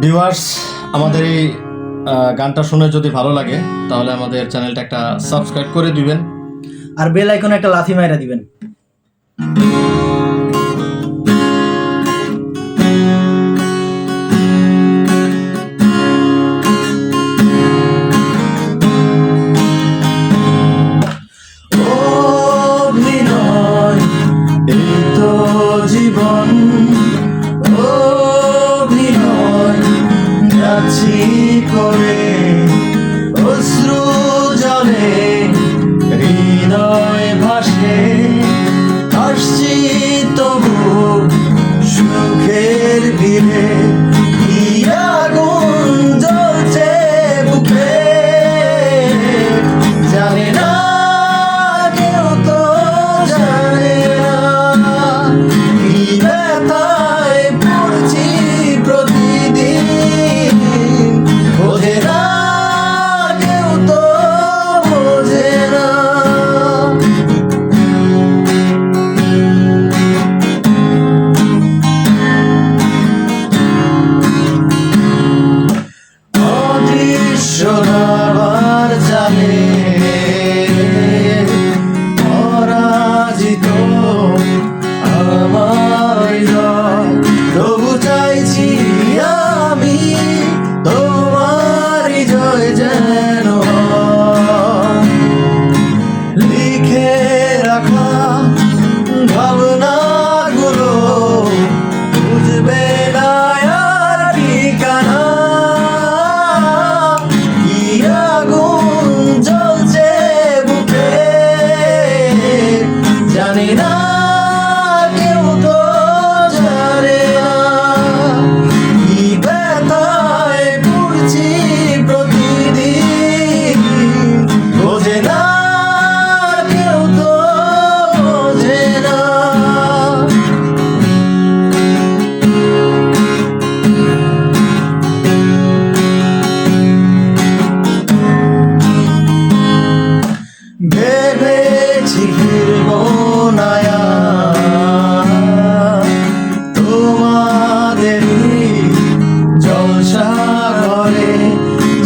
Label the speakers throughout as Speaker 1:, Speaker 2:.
Speaker 1: Viewers, আমাদের এই গানটা শুনে যদি ভালো লাগে তাহলে আমাদের চ্যানেলটা একটা সাবস্ক্রাইব করে দিবেন
Speaker 2: আর বেল আইকনে একটা লাথি মাইরা দিবেন।
Speaker 1: অভিনয় এই তো জীবন, অভিনয় যাচ্ছি করে অশ্রু জলে হৃদয় ভাসে, আসছি তবু সুখের দিনে, কি আগুন জ্বলছে বুকে জানে না কেউ, তো জানে না কি ব্যথায় পড়ছি প্রতিদিন, বোঝে না কেউ, তো বোঝে না। অদৃশ্য দাবার জালে পরাজিত আমার হৃদয়, তবু চাইছি আমি তোমার জয় যেন হয়। লিখে রাখা ভাবনাগুলো বুঝবে না আর ঠিকানা, কি আগুন জ্বলছে বুকে জানি না কেউ, তো জানে না কি ব্যথায় পড়ছি প্রতিদিন, বোঝে না কেউ, তো বোঝে না। ভেবেছি ফিরবো না আর তোমাদেরই জলসা ঘরে,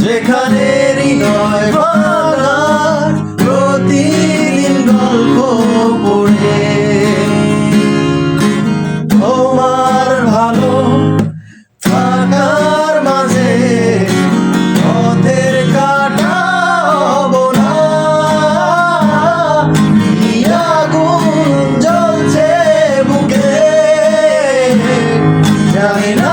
Speaker 1: যেখানে হৃদয় ভাঙার প্রতিদিন গল্প পড়ে, তোমার ভালো থাকার মাঝে পথের কাটা হব না, কি আগুন জ্বলছে বুকে জানি না